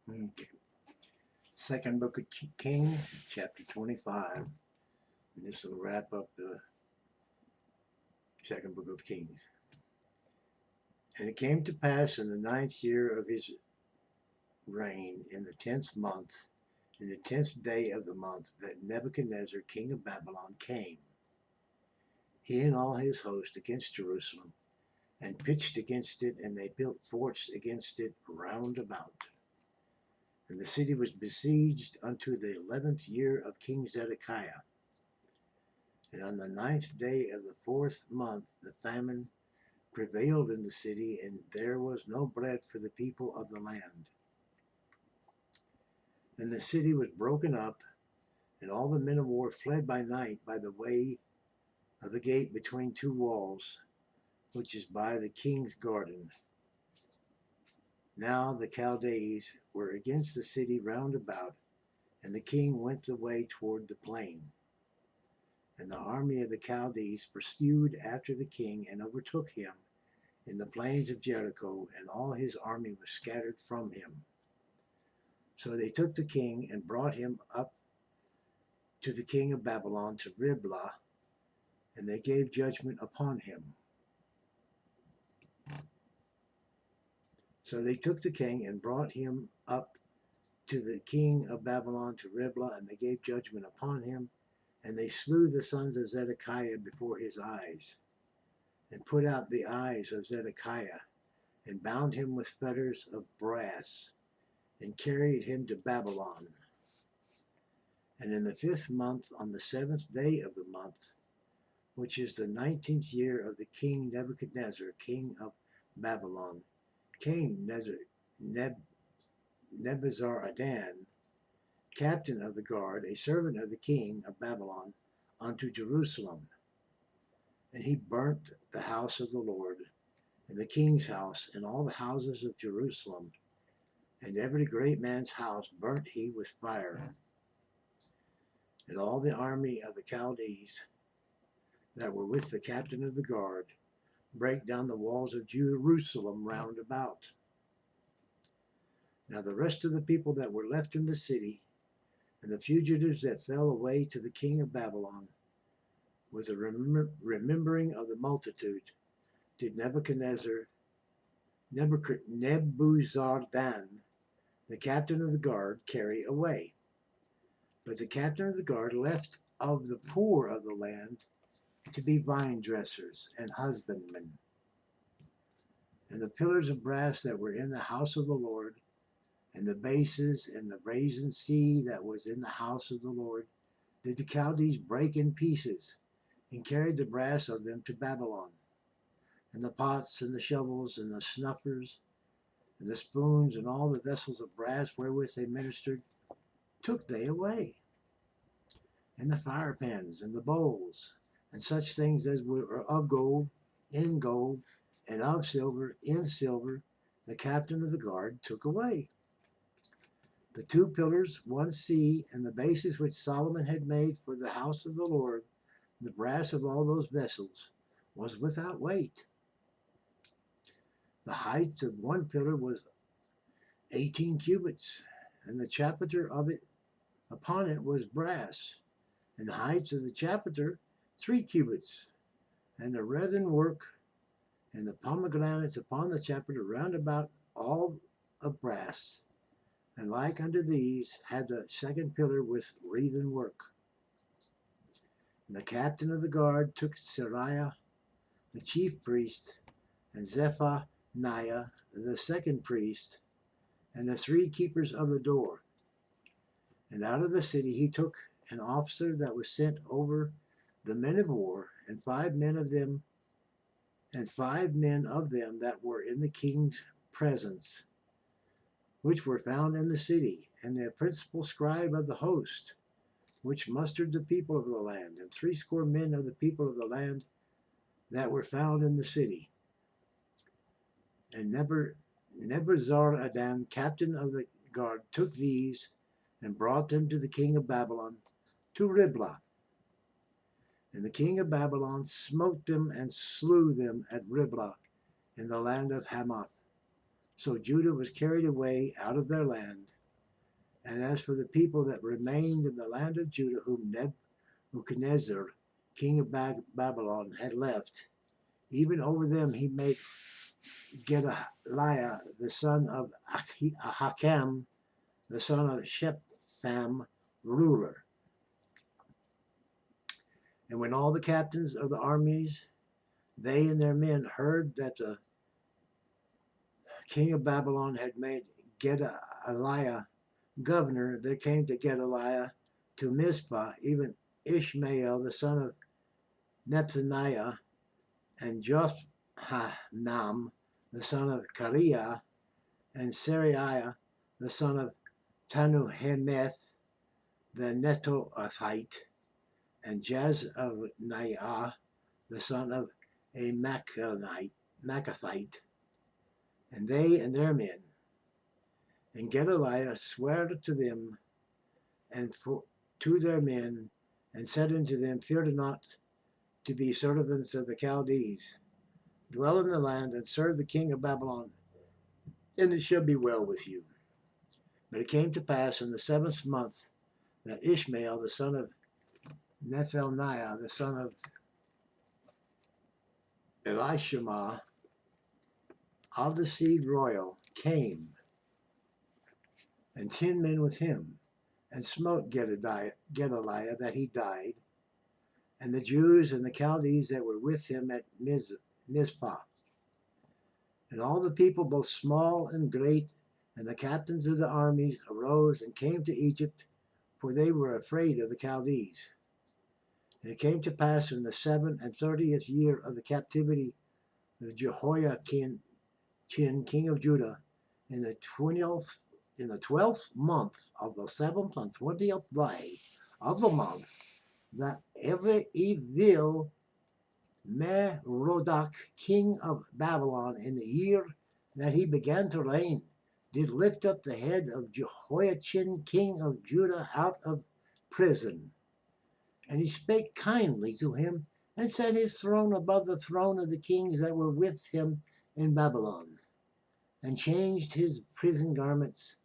Okay. Second Book of Kings, chapter 25. And this will wrap up the second Book of Kings. And it came to pass in the 9th year of his reign, in the 10th month, in the 10th day of the month, that Nebuchadnezzar, king of Babylon, came, he and all his host, against Jerusalem, and pitched against it, and they built forts against it round about. And the city was besieged unto the 11th year of King Zedekiah. And on the 9th day of the 4th month, the famine prevailed in the city, and there was no bread for the people of the land. And the city was broken up, and all the men of war fled by night by the way of the gate between two walls, which is by the king's garden. Now the Chaldees were against the city round about, and the king went the way toward the plain. And the army of the Chaldees pursued after the king and overtook him in the plains of Jericho, and all his army was scattered from him. So they took the king and brought him up to the king of Babylon to Riblah, and they gave judgment upon him. So they took the king and brought him up to the king of Babylon to Riblah, and they gave judgment upon him, and they slew the sons of Zedekiah before his eyes, and put out the eyes of Zedekiah, and bound him with fetters of brass, and carried him to Babylon. And in the 5th month, on the 7th day of the month, which is the 19th year of the king Nebuchadnezzar, king of Babylon, came Nebuzaradan, captain of the guard, a servant of the king of Babylon, unto Jerusalem. And he burnt the house of the Lord, and the king's house, and all the houses of Jerusalem, and every great man's house burnt he with fire. And all the army of the Chaldees that were with the captain of the guard brake down the walls of Jerusalem round about. Now the rest of the people that were left in the city, and the fugitives that fell away to the king of Babylon, with the remembering of the multitude, did Nebuzaradan, the captain of the guard, carry away. But the captain of the guard left of the poor of the land to be vine dressers and husbandmen. And the pillars of brass that were in the house of the Lord, and the bases and the brazen sea that was in the house of the Lord, did the Chaldees break in pieces, and carried the brass of them to Babylon. And the pots and the shovels and the snuffers and the spoons and all the vessels of brass wherewith they ministered took they away. And the fire pans and the bowls and such things as were of gold, in gold, and of silver, in silver, the captain of the guard took away. The 2 pillars, one sea, and the bases which Solomon had made for the house of the Lord, the brass of all those vessels, was without weight. The height of one pillar was 18 cubits, and the chapiter of it upon it was brass, and the height of the chapiter 3 cubits, and the wreathen work and the pomegranates upon the chapiter round about all of brass. And like unto these had the second pillar with wreathen work. And the captain of the guard took Seraiah, the chief priest, and Zephaniah, the second priest, and the 3 keepers of the door. And out of the city he took an officer that was sent over the men of war, and 5 men of them, that were in the king's presence, which were found in the city, and the principal scribe of the host, which mustered the people of the land, and 70 men of the people of the land that were found in the city. And Nebuzaradan, captain of the guard, took these and brought them to the king of Babylon, to Riblah. And the king of Babylon smote them and slew them at Riblah in the land of Hamath. So Judah was carried away out of their land, And as for the people that remained in the land of Judah, whom Nebuchadnezzar, king of Babylon, had left, even over them he made Gedaliah, the son of Ahikam, the son of Shepham, ruler. And when all the captains of the armies, they and their men, heard that the king of Babylon had made Gedaliah governor, they came to Gedaliah to Mizpah, even Ishmael, the son of Nethaniah, and Jothanan, the son of Kareah, and Seraiah, the son of Tanuhemeth, the Netophite, and Jazaniah, the son of a Makathite, and they and their men. And Gedaliah sware to them and to their men, and said unto them, Fear not to be servants of the Chaldees. Dwell in the land and serve the king of Babylon, and it shall be well with you. But it came to pass in the 7th month that Ishmael, the son of Nethaniah, the son of Elishama, of the seed royal, came, and 10 men with him, and smote Gedaliah that he died, and the Jews and the Chaldees that were with him at Mizpah. And all the people, both small and great, and the captains of the armies, arose and came to Egypt, for they were afraid of the Chaldees. And it came to pass in the 37th year of the captivity of Jehoiakim, king of Judah, in the 12th month of the 7th and 20th day of the month, that every evil Merodach, king of Babylon, in the year that he began to reign, did lift up the head of Jehoiachin, king of Judah, out of prison. And he spake kindly to him, and set his throne above the throne of the kings that were with him in Babylon, and changed his prison garments.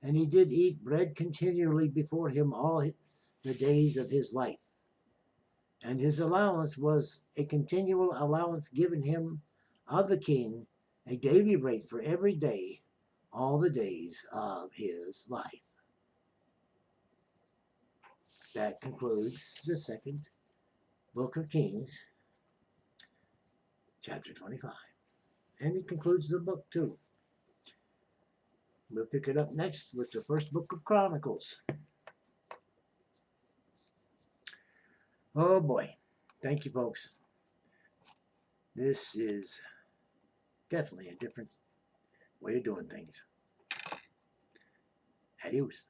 And he did eat bread continually before him all the days of his life. And his allowance was a continual allowance given him of the king, a daily rate for every day, all the days of his life. That concludes the 2nd Book of Kings, chapter 25. And it concludes the book too. We'll pick it up next with the 1st Book of Chronicles. Oh boy. Thank you, folks. This is definitely a different way of doing things. Adios.